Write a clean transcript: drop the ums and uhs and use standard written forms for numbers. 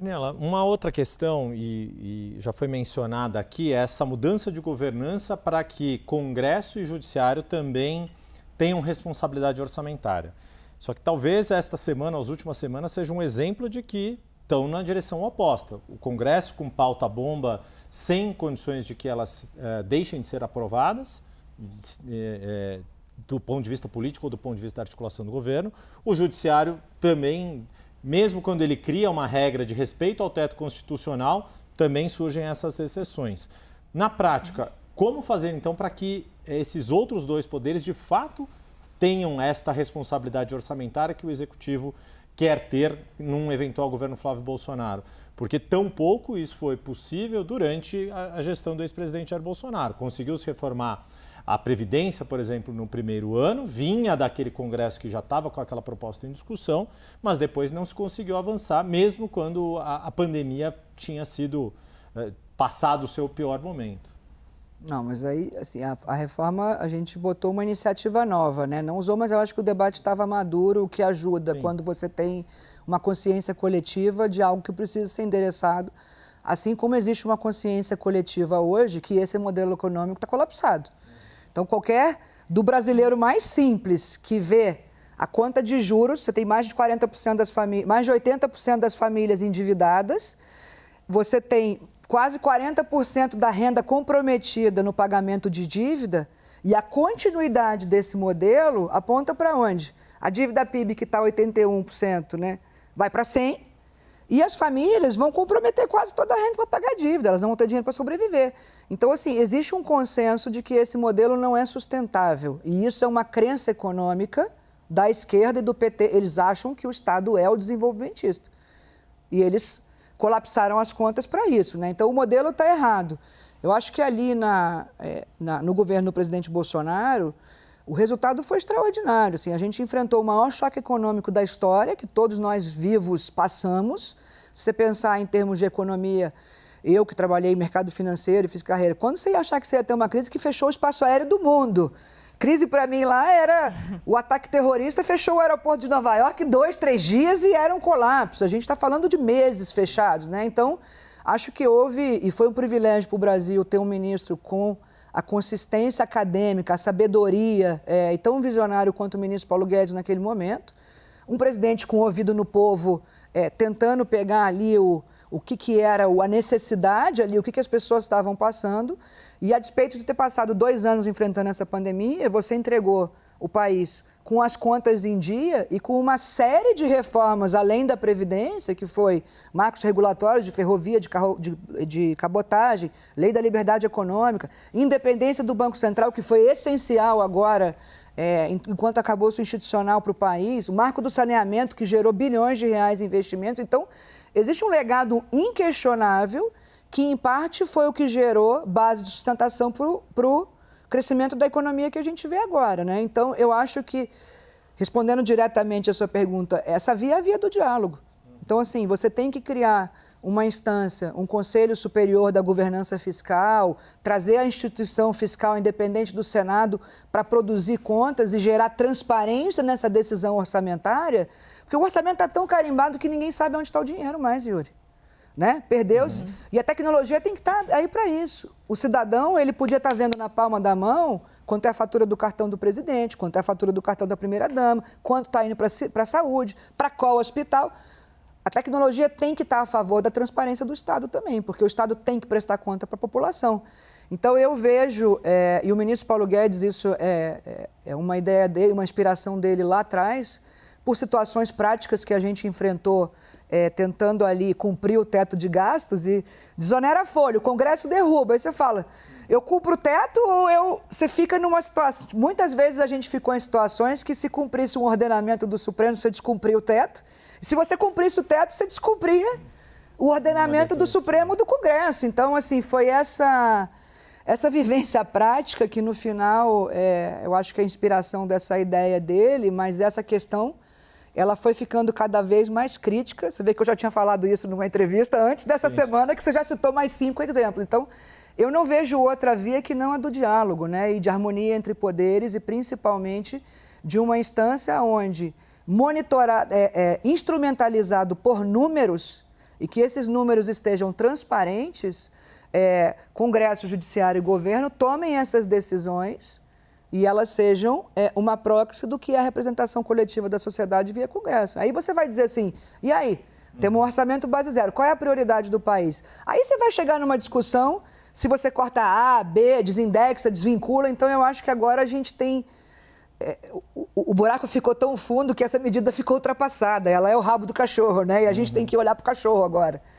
Nela, uma outra questão, e já foi mencionada aqui, é essa mudança de governança para que Congresso e Judiciário também tenham responsabilidade orçamentária. Só que talvez esta semana, as últimas semanas, seja um exemplo de que estão na direção oposta. O Congresso com pauta-bomba, sem condições de que elas deixem de ser aprovadas, do ponto de vista político ou do ponto de vista da articulação do governo. O Judiciário também, mesmo quando ele cria uma regra de respeito ao teto constitucional, também surgem essas exceções. Na prática, como fazer então para que esses outros dois poderes de fato tenham esta responsabilidade orçamentária que o Executivo quer ter num eventual governo Flávio Bolsonaro? Porque tampouco isso foi possível durante a gestão do ex-presidente Jair Bolsonaro. Conseguiu se reformar a Previdência, por exemplo, no primeiro ano, vinha daquele Congresso que já estava com aquela proposta em discussão, mas depois não se conseguiu avançar, mesmo quando a pandemia tinha sido passado o seu pior momento. Não, mas aí, assim, a reforma, a gente botou uma iniciativa nova, né? Não usou, mas eu acho que o debate estava maduro, o que ajuda. Sim. Quando você tem uma consciência coletiva de algo que precisa ser endereçado, assim como existe uma consciência coletiva hoje que esse modelo econômico está colapsado. Então, do brasileiro mais simples que vê a conta de juros, você tem mais de 40% das famílias, mais de 80% das famílias endividadas, você tem quase 40% da renda comprometida no pagamento de dívida, e a continuidade desse modelo aponta para onde? A dívida PIB, que está 81%, né, vai para 100%, e as famílias vão comprometer quase toda a renda para pagar a dívida, elas não vão ter dinheiro para sobreviver. Então, assim, existe um consenso de que esse modelo não é sustentável, e isso é uma crença econômica da esquerda e do PT. Eles acham que o Estado é o desenvolvimentista, e eles colapsaram as contas para isso, né? Então, o modelo está errado. Eu acho que ali no governo do presidente Bolsonaro, o resultado foi extraordinário. Assim, a gente enfrentou o maior choque econômico da história, que todos nós vivos passamos. Se você pensar em termos de economia, eu que trabalhei em mercado financeiro e fiz carreira, quando você ia achar que você ia ter uma crise que fechou o espaço aéreo do mundo? Crise para mim lá era o ataque terrorista, fechou o aeroporto de Nova York 2, 3 dias e era um colapso. A gente está falando de meses fechados, né? Então, acho que houve, e foi um privilégio para o Brasil ter um ministro com a consistência acadêmica, a sabedoria, e tão visionário quanto o ministro Paulo Guedes naquele momento. Um presidente com ouvido no povo, tentando pegar ali o que era a necessidade ali, o que as pessoas estavam passando. E a despeito de ter passado 2 anos enfrentando essa pandemia, você entregou o país com as contas em dia e com uma série de reformas, além da Previdência, que foi marcos regulatórios de ferrovia, de cabotagem, lei da liberdade econômica, independência do Banco Central, que foi essencial agora, enquanto acabouço institucional para o país, o marco do saneamento, que gerou bilhões de reais em investimentos. Então, existe um legado inquestionável que, em parte, foi o que gerou base de sustentação para o crescimento da economia que a gente vê agora, né? Então, eu acho que, respondendo diretamente a sua pergunta, essa via é a via do diálogo. Então, assim, você tem que criar uma instância, um Conselho Superior da Governança Fiscal, trazer a instituição fiscal independente do Senado para produzir contas e gerar transparência nessa decisão orçamentária, porque o orçamento está tão carimbado que ninguém sabe onde está o dinheiro mais, Yuri. Né? Perdeu-se. E a tecnologia tem que estar aí para isso. O cidadão, ele podia estar vendo na palma da mão quanto é a fatura do cartão do presidente, quanto é a fatura do cartão da primeira-dama, quanto está indo para a saúde, para qual hospital. A tecnologia tem que estar a favor da transparência do Estado também, porque o Estado tem que prestar conta para a população. Então, eu vejo, e o ministro Paulo Guedes, isso é uma ideia dele, uma inspiração dele lá atrás, por situações práticas que a gente enfrentou, tentando ali cumprir o teto de gastos e desonera a folha, o Congresso derruba. Aí você fala, eu cumpro o teto ou você fica numa situação... Muitas vezes a gente ficou em situações que, se cumprisse um ordenamento do Supremo, você descumpria o teto. E se você cumprisse o teto, você descumpria o ordenamento do Supremo do Congresso. Então, assim, foi essa vivência prática que, no final, eu acho que é a inspiração dessa ideia dele, mas essa questão, ela foi ficando cada vez mais crítica. Você vê que eu já tinha falado isso numa entrevista antes dessa semana, que você já citou mais 5 exemplos. Então, eu não vejo outra via que não a do diálogo, né? E de harmonia entre poderes e, principalmente, de uma instância onde instrumentalizado por números, e que esses números estejam transparentes, Congresso, Judiciário e Governo tomem essas decisões e elas sejam uma proxy do que é a representação coletiva da sociedade via Congresso. Aí você vai dizer assim, e aí? Temos um orçamento base zero, qual é a prioridade do país? Aí você vai chegar numa discussão se você corta A, B, desindexa, desvincula. Então eu acho que agora a gente tem... O buraco ficou tão fundo que essa medida ficou ultrapassada. Ela é o rabo do cachorro, né? E a gente tem que olhar para o cachorro agora.